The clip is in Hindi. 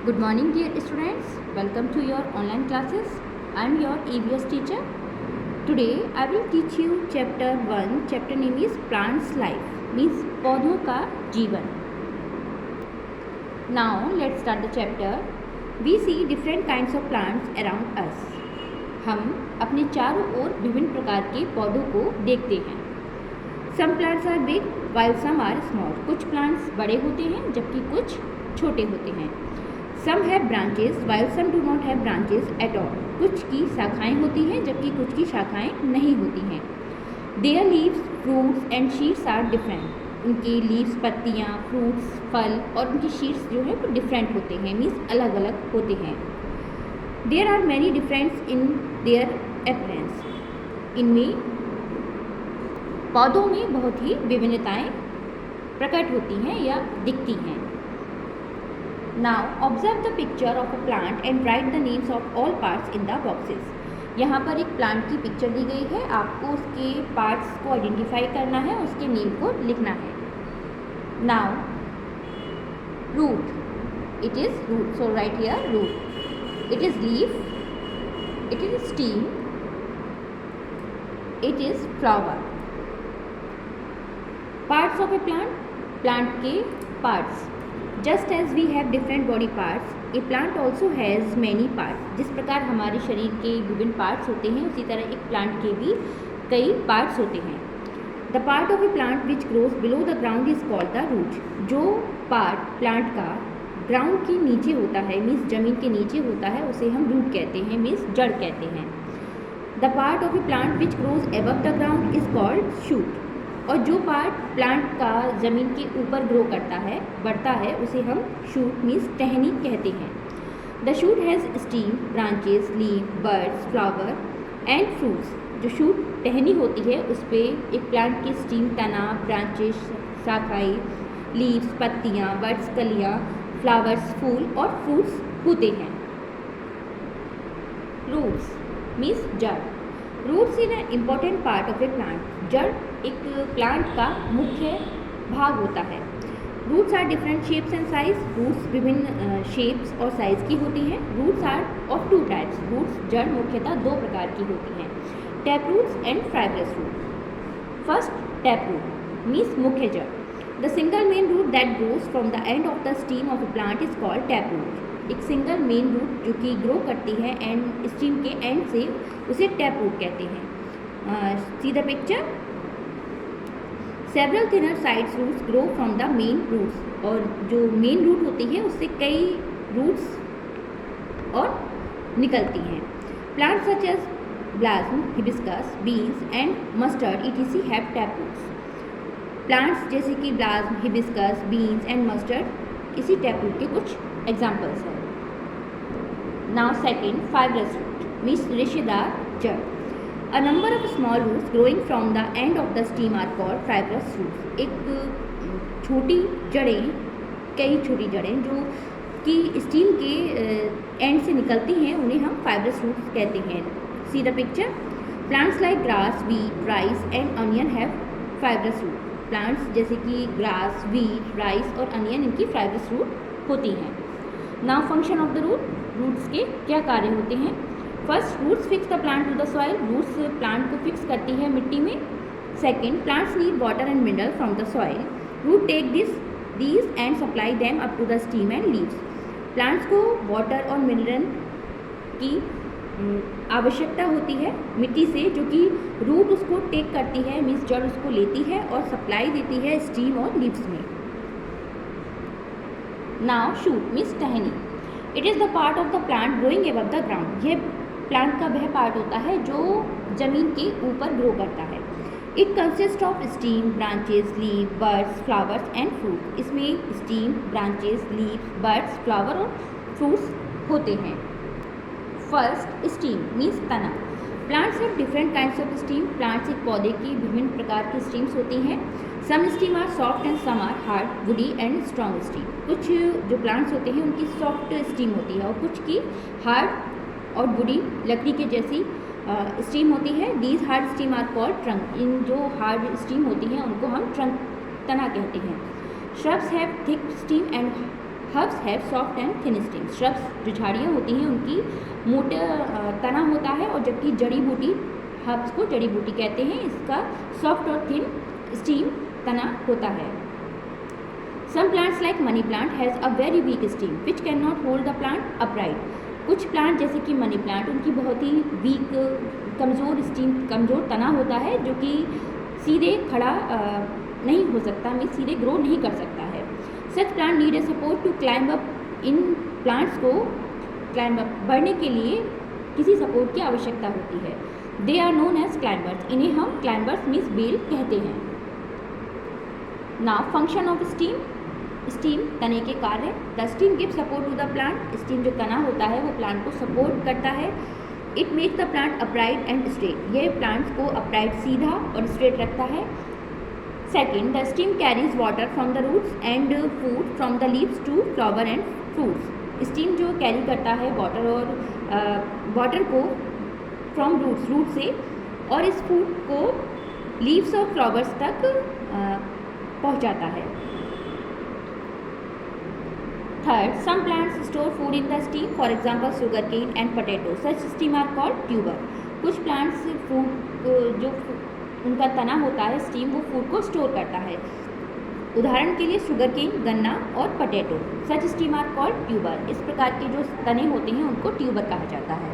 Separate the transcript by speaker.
Speaker 1: Good morning, dear students. Welcome to your online classes. I am your EVS teacher. Today I will teach you chapter 1. Chapter name is Plants Life, means पौधों का जीवन. Now let's start the chapter. We see different kinds of plants around us. हम अपने चारों ओर विभिन्न प्रकार के पौधों को देखते हैं. Some plants are big while some are small. कुछ plants बड़े होते हैं जबकि कुछ छोटे होते हैं. Some have branches while some do not have branches at all. कुछ की शाखाएं होती हैं जबकि कुछ की शाखाएं नहीं होती हैं. Their leaves, fruits and sheets are different. उनकी leaves पत्तियाँ, fruits, फल और उनकी sheets जो है वो different होते हैं, means अलग अलग होते हैं. There are many differences in their appearance. इनमें पौधों में बहुत ही विभिन्नताएं प्रकट होती हैं या दिखती हैं. Now observe the picture of a plant and write the names of all parts in the boxes. यहाँ पर एक प्लांट की पिक्चर दी गई है, आपको उसके पार्ट्स को आइडेंटिफाई करना है, उसके नेम को लिखना है. Now root, it is root, so write here root. It is leaf, it is stem, it is flower. Parts of a plant, plant के parts. Just as we have different body parts, a plant also has many parts. जिस प्रकार हमारे शरीर के विभिन्न पार्ट्स होते हैं उसी तरह एक प्लांट के भी कई पार्ट्स होते हैं. The part of a plant which grows below the ground is called the root. जो पार्ट प्लांट का ग्राउंड के नीचे होता है, मीन्स जमीन के नीचे होता है, उसे हम रूट कहते हैं, मीन्स जड़ कहते हैं. The part of a plant which grows above the ground is called shoot. और जो पार्ट प्लांट का ज़मीन के ऊपर ग्रो करता है, बढ़ता है, उसे हम शूट मीन्स टहनी कहते हैं. The shoot has steam, branches, leave, birds, flower and fruits. जो शूट टहनी होती है उस पर एक प्लांट की स्टीम, तना, ब्रांचेस, शाखाएँ, लीव्स, पत्तियाँ, बर्ड्स, कलियाँ, फ्लावर्स, फूल और फ्रूट्स होते हैं. रूट्स मीन्स जड़. Roots in an important part of a plant. जड़ एक प्लांट का मुख्य भाग होता है. Roots are different shapes and size. Roots विभिन्न शेप्स और साइज की होती हैं. Roots are of two types. Roots जड़ मुख्यतः दो प्रकार की होती हैं, tap roots and fibrous root. First tap root means मुख्य जड़. The single main root that grows from the end of the stem of a plant is called tap root. एक सिंगल मेन रूट जो कि ग्रो करती है एंड स्टीम के एंड से, उसे टैप रूट कहते हैं. See the picture. Several thinner sides roots grow from the main roots. और जो मेन रूट होती है उससे कई रूट्स और निकलती हैं. Plants such as balsam, hibiscus, beans and mustard etc have tap roots. Plants जैसे कि balsam, hibiscus, beans and mustard इसी टैप रूट के कुछ एग्जाम्पल्स हैं. Now second fibrous root means रेशेदार जड़. A number of small roots growing from the end of the stem are called fibrous roots. एक छोटी जड़ें, कई छोटी जड़ें जो कि स्टीम के एंड से निकलती हैं, उन्हें हम फाइब्रस रूट्स कहते हैं. See the picture. Plants like grass, wheat, rice and onion have fibrous root. Plants जैसे कि ग्रास, वीट, राइस और अनियन, इनकी फाइब्रस रूट होती हैं. Now function of the root. Roots के क्या कार्य होते हैं? First, roots fix the plant to the soil. Roots plant को फिक्स करती है मिट्टी में. Second, plants need water and mineral from the soil. Root take these and supply them up to the stem and leaves. Plants को वाटर और मिनरल की आवश्यकता होती है मिट्टी से, जो कि रूट उसको टेक करती है, मीन्स जड़ उसको लेती है और सप्लाई देती है स्टीम और लीव्स में. नाउ शूट मीन्स टहनी. It is the part of the plant growing above the ground. यह प्लांट का वह पार्ट होता है जो जमीन के ऊपर ग्रो करता है. It consist of stem, branches, leave, birds, flowers and fruit. इसमें stem, branches, leave, birds, flower और फ्रूट्स होते हैं. फर्स्ट, स्टीम मीन्स तना. Plants have different kinds of stem. Plants एक पौधे की विभिन्न प्रकार की स्टीम्स होती हैं. Some stem are soft and some are hard, woody and strong stem. कुछ जो प्लांट्स होते हैं उनकी सॉफ्ट स्टीम होती है और कुछ की हार्ड और वुडी, लकड़ी के जैसी स्टीम होती है. These hard stem are called trunk. इन जो हार्ड स्टीम होती हैं उनको हम ट्रंक, तना कहते हैं. Shrubs have thick stem and herbs have soft and thin steam. Shrubs जो झाड़ियाँ होती हैं उनकी मोटा तना होता है, और जबकि जड़ी बूटी, हर्ब्स को जड़ी बूटी कहते हैं, इसका सॉफ्ट और थिन स्टीम तना होता है। Some plants like money plant has a very weak stem which can not hold the plant upright. कुछ प्लांट जैसे कि मनी प्लांट, उनकी बहुत ही वीक, कमज़ोर स्टीम, कमज़ोर तना होता है जो कि सीधे खड़ा नहीं हो सकता, में सीधे ग्रो नहीं कर सकता है। Such plant need a support to climb up. इन प्लांट्स को क्लाइंब अप, बढ़ने के लिए किसी सपोर्ट की आवश्यकता होती है। They are known as climbers. इन्हें हम क्लाइंबर्स मीन्स बेल कहते हैं। Now function of stem. Stem तने के कार्य। The stem give support to the plant. Stem जो तना होता है वो प्लांट को सपोर्ट करता है। It makes the plant upright and straight. यह प्लांट्स को अपराइट, सीधा और स्ट्रेट रखता है। Second, the stem carries water from the roots and food from the leaves to flower and fruits. Stem जो कैरी करता है वाटर और वाटर को फ्रॉम रूट्स, रूट से, और इस फूड को लीव्स और फ्लावर्स तक पहुंचाता है। Third, some plants store food in the stem, for example sugar cane and potato. Such stem are called tuber. कुछ प्लांट्स फूड जो उनका तना होता है स्टीम, वो फूड को स्टोर करता है। उदाहरण के लिए शुगर केन, गन्ना और potato. Such stem are called tuber. इस प्रकार के जो तने होते हैं उनको ट्यूबर कहा जाता है।